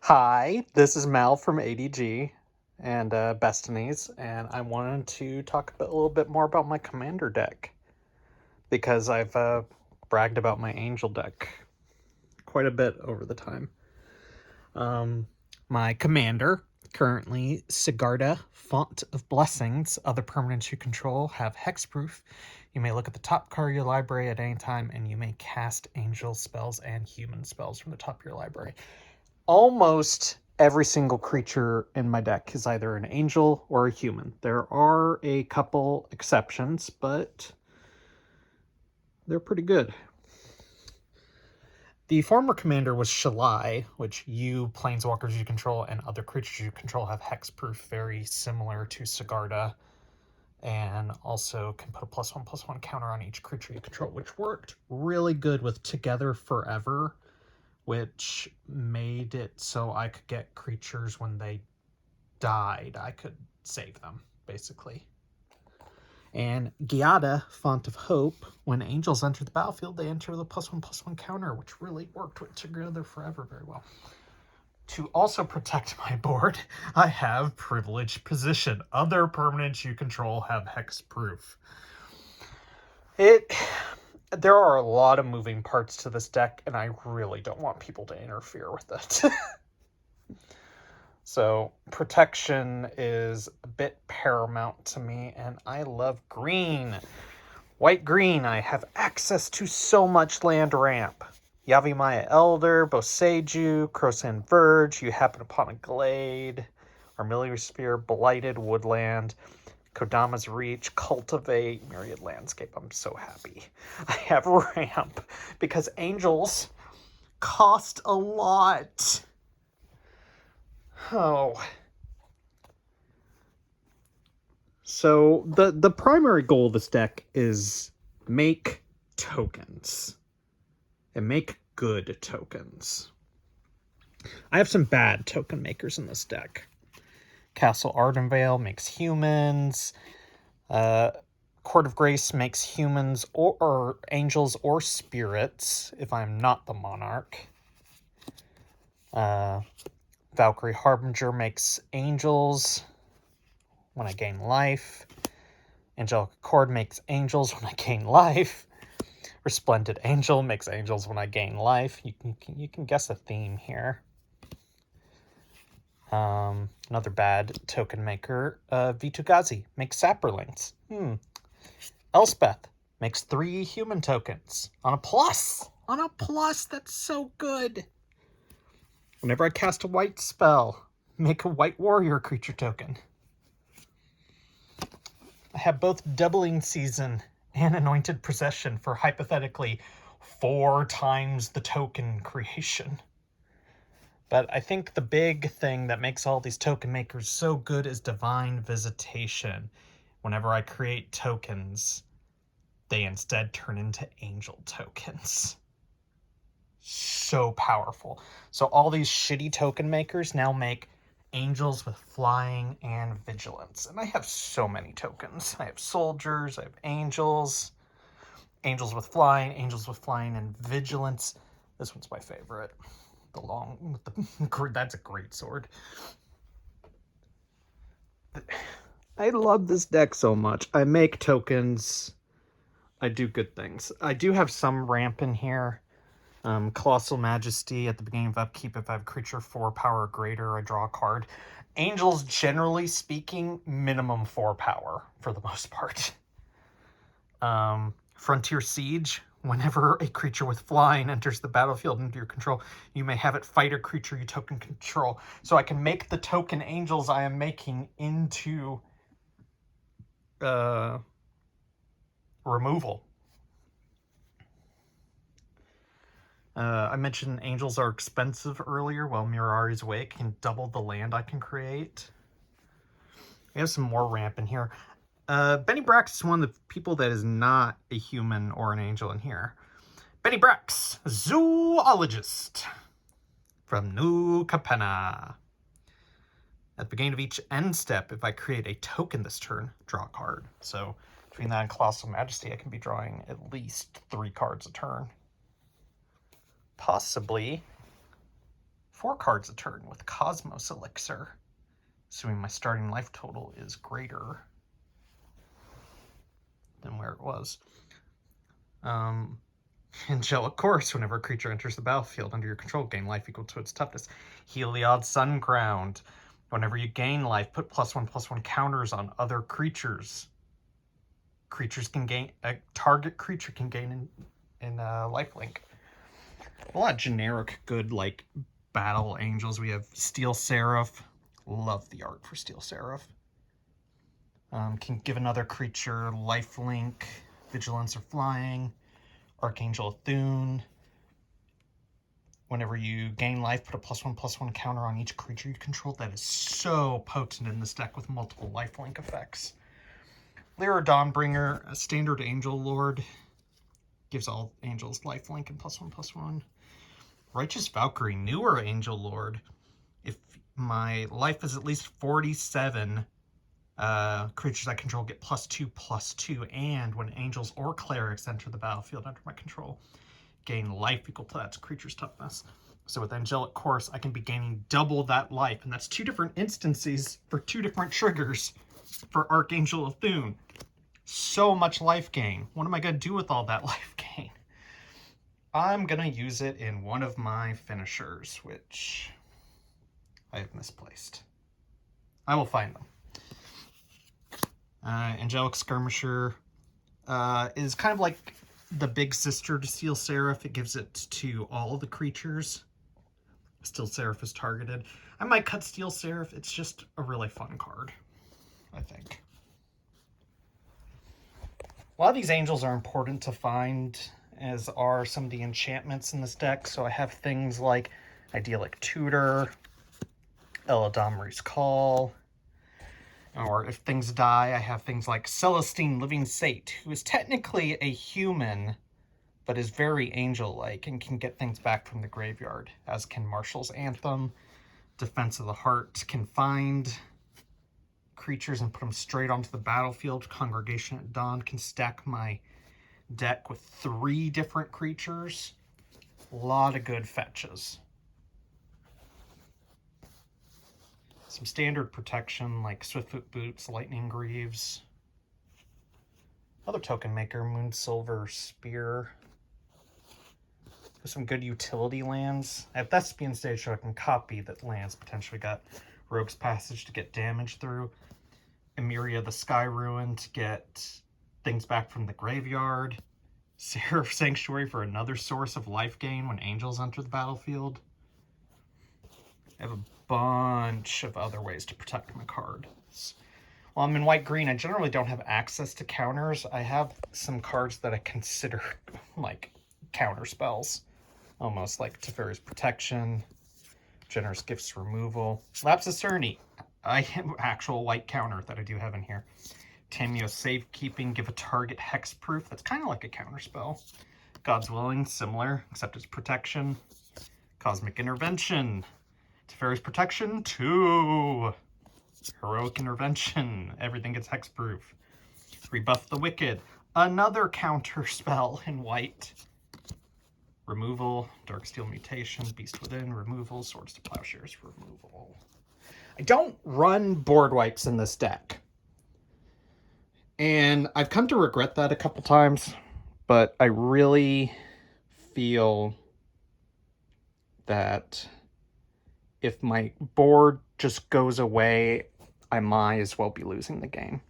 Hi, this is Mal from ADG and Bestinies, and I wanted to talk a little bit more about my commander deck because I've bragged about my angel deck quite a bit over the time. My commander, currently Sigarda, Font of Blessings. Other permanents you control have hexproof. You may look at the top card of your library at any time, and you may cast angel spells and human spells from the top of your library. Almost every single creature in my deck is either an angel or a human. There are a couple exceptions, but they're pretty good. The former commander was Shalai, which you, planeswalkers you control, and other creatures you control have hexproof, very similar to Sigarda, and also can put a +1/+1 counter on each creature you control, which worked really good with Together Forever, which made it so I could get creatures when they died. I could save them, basically. And Giada, Font of Hope, when angels enter the battlefield, they enter the +1/+1 counter, which really worked with Together Forever very well. To also protect my board, I have Privileged Position. Other permanents you control have hexproof. There are a lot of moving parts to this deck, and I really don't want people to interfere with it. So protection is a bit paramount to me, and I love green. White-green, I have access to so much land ramp. Yavimaya Elder, Boseiju, Crowsand Verge, you happen upon a glade, Armiliar Spear, Blighted Woodland, Kodama's Reach, Cultivate, Myriad Landscape. I'm so happy. I have ramp because angels cost a lot. Oh. So the primary goal of this deck is make tokens. And make good tokens. I have some bad token makers in this deck. Castle Ardenvale makes humans. Court of Grace makes humans or angels or spirits if I'm not the monarch. Valkyrie Harbinger makes angels when I gain life. Angelic Accord makes angels when I gain life. Resplendent Angel makes angels when I gain life. You can guess a theme here. Another bad token maker, Vitugazi, makes Saprolinks. Elspeth makes 3 human tokens on a plus. On a plus, that's so good. Whenever I cast a white spell, make a white warrior creature token. I have both Doubling Season and Anointed Procession for hypothetically 4 times the token creation. But I think the big thing that makes all these token makers so good is Divine Visitation. Whenever I create tokens, they instead turn into angel tokens. So powerful. So all these shitty token makers now make angels with flying and vigilance. And I have so many tokens. I have soldiers, I have angels, angels with flying and vigilance. This one's my favorite. That's a great sword. I love this deck so much. I make tokens. I do good things. I do have some ramp in here. Colossal Majesty at the beginning of upkeep. If I have creature 4 power or greater, I draw a card. Angels, generally speaking, minimum 4 power for the most part. Frontier Siege. Whenever a creature with flying enters the battlefield under your control, you may have it fight a creature you token control. So I can make the token angels I am making into removal. I mentioned angels are expensive earlier. Well, Mirari's Wake can double the land I can create. We have some more ramp in here. Benny Brax is one of the people that is not a human or an angel in here. Benny Brax, zoologist from New Capenna. At the beginning of each end step, if I create a token this turn, draw a card. So between that and Colossal Majesty, I can be drawing at least 3 cards a turn. Possibly 4 cards a turn with Cosmos Elixir, assuming my starting life total is greater than where it was. Angelic Course. Whenever a creature enters the battlefield under your control, gain life equal to its toughness. Heliod Sunground. Whenever you gain life, put +1/+1 counters on other creatures. Creatures can gain, a target creature can gain in lifelink. A lot of generic good like battle angels. We have Steel Seraph. Love the art for Steel Seraph. Can give another creature lifelink, vigilance, or flying. Archangel Thune. Whenever you gain life, put a +1/+1 counter on each creature you control. That is so potent in this deck with multiple lifelink effects. Lyra Dawnbringer, a standard Angel Lord. Gives all angels lifelink and +1/+1. Righteous Valkyrie, newer Angel Lord. If my life is at least 47, creatures I control get +2/+2, and when angels or clerics enter the battlefield under my control, gain life equal to that creature's toughness. So with Angelic Course, I can be gaining double that life, and that's 2 different instances for 2 different triggers for Archangel of Thune. So much life gain. What am I going to do with all that life gain? I'm going to use it in one of my finishers, which I have misplaced. I will find them. Angelic Skirmisher is kind of like the big sister to Steel Seraph. It gives it to all the creatures. Steel Seraph is targeted. I might cut Steel Seraph. It's just a really fun card, I think. A lot of these angels are important to find, as are some of the enchantments in this deck. So I have things like Idyllic Tutor, Eladamri's Call, or if things die, I have things like Celestine Living Sate, who is technically a human, but is very angel-like and can get things back from the graveyard, as can Martial's Anthem. Defense of the Heart can find creatures and put them straight onto the battlefield. Congregation at Dawn can stack my deck with 3 different creatures. A lot of good fetches. Some standard protection like Swiftfoot Boots, Lightning Greaves. Other token maker, Moonsilver Spear. There's some good utility lands. I have Thespian Stage so I can copy that lands. Potentially got Rogue's Passage to get damage through. Emeria the Sky Ruin to get things back from the graveyard. Seraph Sanctuary for another source of life gain when angels enter the battlefield. I have a bunch of other ways to protect my cards. While I'm in white-green, I generally don't have access to counters. I have some cards that I consider like counter spells. Almost like Teferi's Protection, Generous Gifts Removal. Lapse of Serenity. I have actual white counter that I do have in here. Tamio Safekeeping, give a target hexproof. That's kind of like a counter spell. God's Willing, similar, except it's protection. Cosmic Intervention. Teferi's Protection, 2. Heroic Intervention. Everything gets hexproof. Rebuff the Wicked. Another counter spell in white. Removal. Darksteel Mutation. Beast Within. Removal. Swords to Plowshares. Removal. I don't run board wipes in this deck. And I've come to regret that a couple times. But I really feel that if my board just goes away, I might as well be losing the game.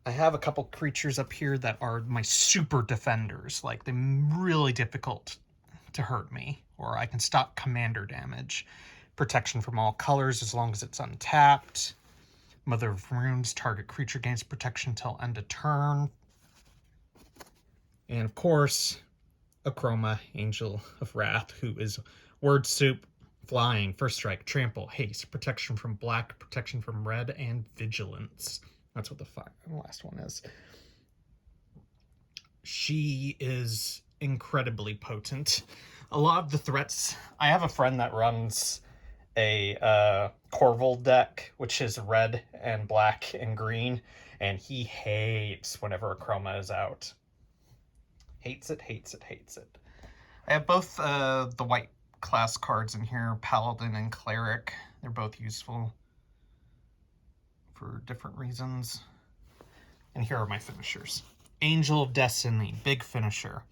I have a couple creatures up here that are my super defenders. Like, they're really difficult to hurt me. Or I can stop commander damage. Protection from all colors as long as it's untapped. Mother of Runes, target creature gains protection till end of turn. And of course, Akroma, Angel of Wrath, who is word soup, flying, first strike, trample, haste, protection from black, protection from red, and vigilance. That's what the last one is. She is incredibly potent. A lot of the threats... I have a friend that runs a Corval deck, which is red and black and green, and he hates whenever Akroma is out. Hates it, hates it, hates it. I have both the white class cards in here, Paladin and Cleric. They're both useful for different reasons. And here are my finishers. Angel of Destiny, big finisher.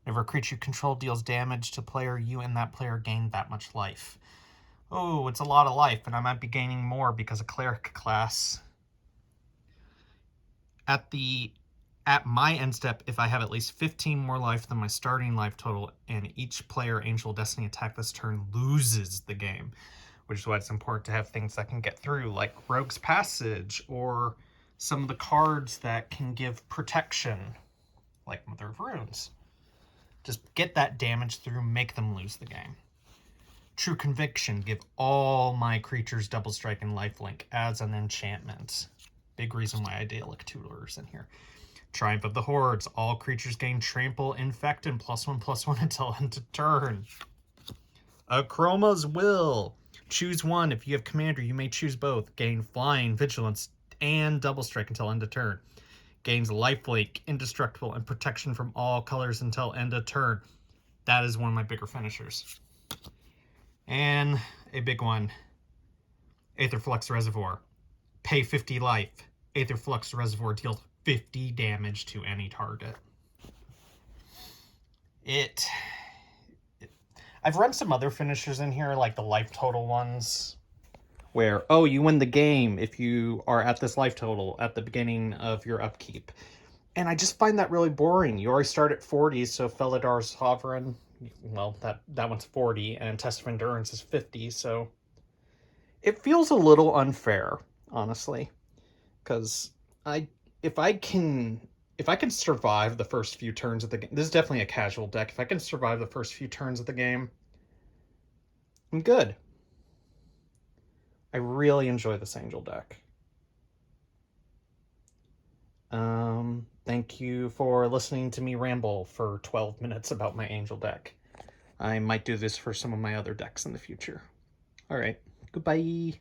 Whenever a creature you control deals damage to player, you and that player gain that much life. Oh, it's a lot of life, and I might be gaining more because of Cleric class. At my end step, if I have at least 15 more life than my starting life total, and each player Angel of Destiny attack this turn loses the game, which is why it's important to have things that can get through, like Rogue's Passage, or some of the cards that can give protection, like Mother of Runes. Just get that damage through, make them lose the game. True Conviction, give all my creatures double strike and lifelink as an enchantment. Big reason why Idyllic Tutor's in here. Triumph of the Hordes, all creatures gain trample, infect, and +1/+1 until end of turn. Chroma's Will, choose one. If you have commander, you may choose both. Gain flying, vigilance, and double strike until end of turn. Gains lifelink, indestructible, and protection from all colors until end of turn. That is one of my bigger finishers. And a big one, Aetherflux Reservoir. Pay 50 life. Aetherflux Reservoir deals 50 damage to any target. I've run some other finishers in here, like the life total ones, where, oh, you win the game if you are at this life total at the beginning of your upkeep. And I just find that really boring. You already start at 40, so Feladar's Sovereign, well, that one's 40, and Test of Endurance is 50, so it feels a little unfair, honestly, because if I can survive the first few turns of the game, this is definitely a casual deck. If I can survive the first few turns of the game, I'm good. I really enjoy this Angel deck. Thank you for listening to me ramble for 12 minutes about my Angel deck. I might do this for some of my other decks in the future. All right, goodbye.